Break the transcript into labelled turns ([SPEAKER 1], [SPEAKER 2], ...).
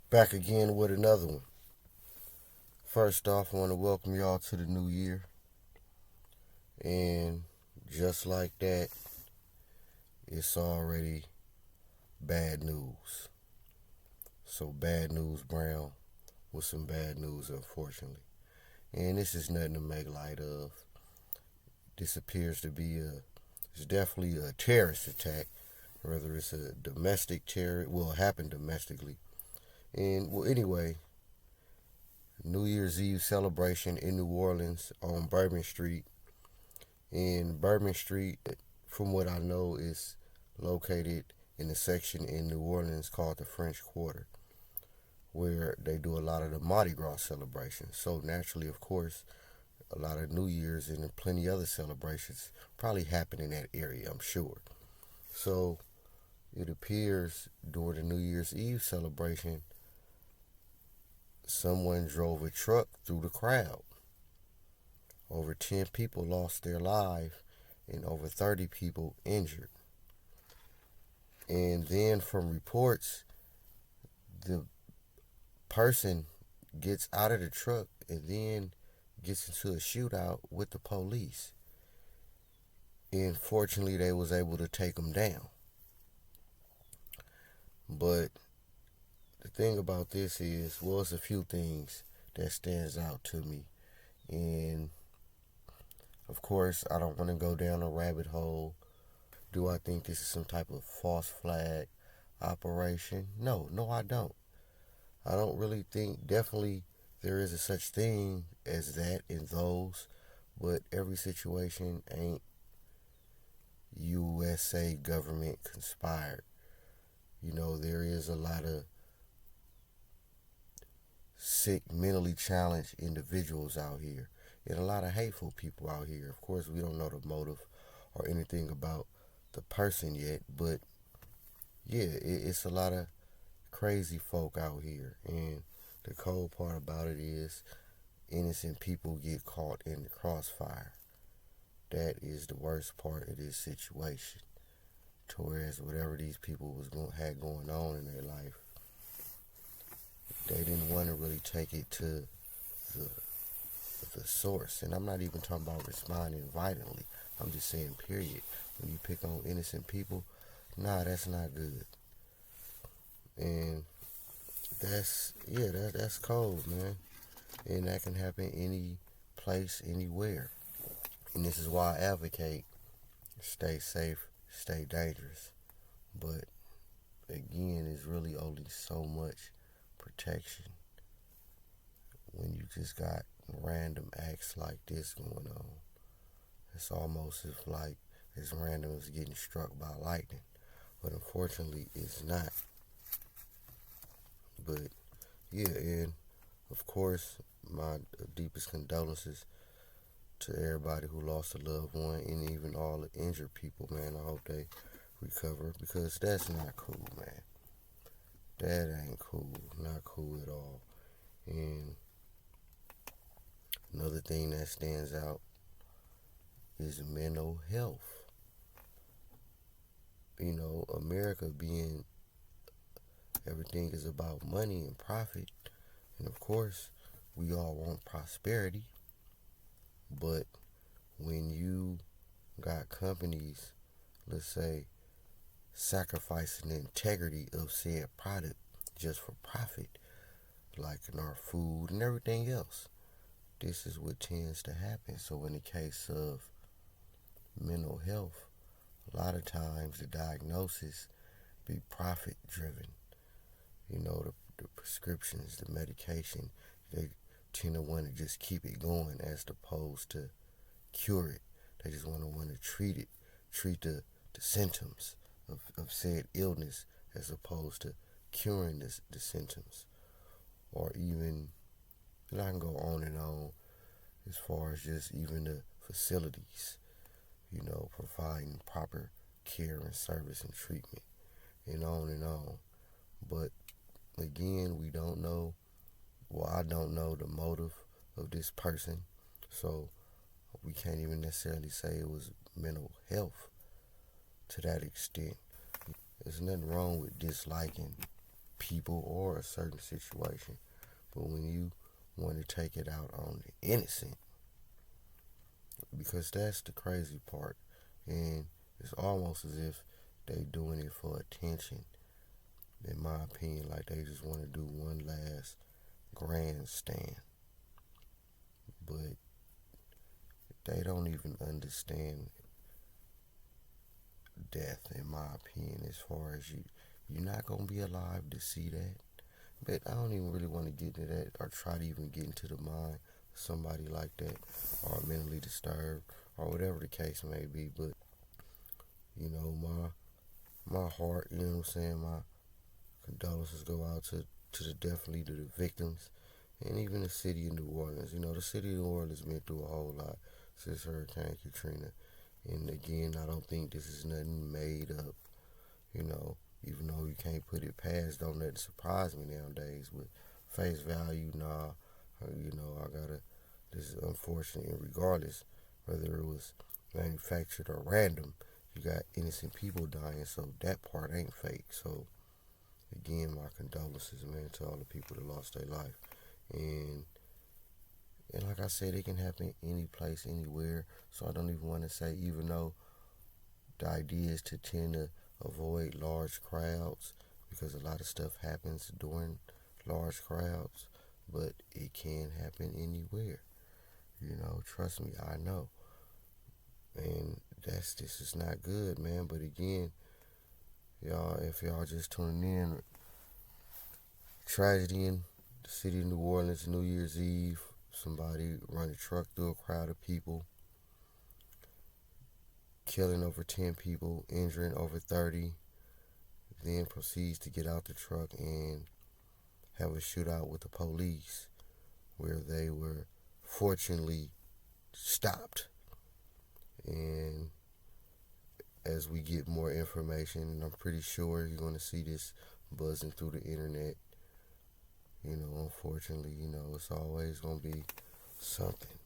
[SPEAKER 1] Back again with another one. First off, I want to welcome y'all to the new year. And just like that, it's already bad news. So, bad news, Brown, with some bad news, unfortunately. And this is nothing to make light of. This appears to be it's definitely a terrorist attack. Whether it's a domestic terror, well, it happened domestically. And, well, anyway, New Year's Eve celebration in New Orleans on Bourbon Street. And Bourbon Street, from what I know, is located in a section in New Orleans called the French Quarter, where they do a lot of the Mardi Gras celebrations. So naturally, of course, a lot of New Year's and plenty other celebrations probably happen in that area, I'm sure. So it appears during the New Year's Eve celebration, someone drove a truck through the crowd. Over 10 people lost their lives and over 30 people injured. And then from reports, the person gets out of the truck and then gets into a shootout with the police. And fortunately, they was able to take him down. But the thing about this is, well, it's a few things that stands out to me. And of course, I don't want to go down a rabbit hole. Do I think this is some type of false flag operation? No, I don't. I don't really think, definitely, there is a such thing as that in those, but every situation ain't USA government conspired. There is a lot of sick, mentally challenged individuals out here and a lot of hateful people out here. Of course, we don't know the motive or anything about the person yet, but yeah, it's a lot of crazy folk out here. And the cold part about it is innocent people get caught in the crossfire. That is the worst part of this situation. To whereas whatever these people had going on in their life, they didn't want to really take it to the the source. And I'm not even talking about responding violently. I'm just saying, period. When you pick on innocent people, nah, that's not good. And that's cold, man. And that can happen any place, anywhere. And this is why I advocate stay safe, stay dangerous. But again, it's really only so much protection when you just got random acts like this going on. It's almost as random as getting struck by lightning. But unfortunately, it's not. But yeah, and of course, my deepest condolences to everybody who lost a loved one and even all the injured people, man. I hope they recover because that's not cool, man. That ain't cool. Not cool at all. And another thing that stands out is mental health. America being everything is about money and profit. And of course, we all want prosperity. But when you got companies, let's say, sacrificing the integrity of said product just for profit, like in our food and everything else, this is what tends to happen. So in the case of mental health, a lot of times the diagnosis be profit driven. The prescriptions, the medication, they tend to want to just keep it going as opposed to cure it. They just want to treat the symptoms of said illness as opposed to curing the symptoms. Or even, I can go on and on as far as just even the facilities, providing proper care and service and treatment, and on and on. But again, we don't know. Well, I don't know the motive of this person, so we can't even necessarily say it was mental health to that extent. There's nothing wrong with disliking people or a certain situation. But when you want to take it out on the innocent, because that's the crazy part, and it's almost as if they doing it for attention. In my opinion, like they just want to do one last grandstand, but they don't even understand death. In my opinion, as far as you're not gonna be alive to see that. But I don't even really want to get into that or try to even get into the mind of somebody like that or mentally disturbed or whatever the case may be. But you know, my heart, you know what I'm saying, my condolences go out to the definitely to the victims and even the city of New Orleans. You know, the city of New Orleans been through a whole lot since Hurricane Katrina. And again, I don't think this is nothing made up, you know, even though you can't put it past, don't let it surprise me nowadays. With face value, nah, you know, this is unfortunate, and regardless whether it was manufactured or random, you got innocent people dying, so that part ain't fake. So, again, my condolences, man, to all the people that lost their life. And like I said, it can happen any place, anywhere. So I don't even want to say, even though the idea is to tend to avoid large crowds because a lot of stuff happens during large crowds, but it can happen anywhere. You know, trust me, I know. And this is not good, man. But again, y'all, if y'all just tuning in, tragedy in the city of New Orleans, New Year's Eve, somebody run a truck through a crowd of people, killing over 10 people, injuring over 30, then proceeds to get out the truck and have a shootout with the police where they were fortunately stopped. And as we get more information, and I'm pretty sure you're going to see this buzzing through the internet, you know, unfortunately, you know, it's always going to be something.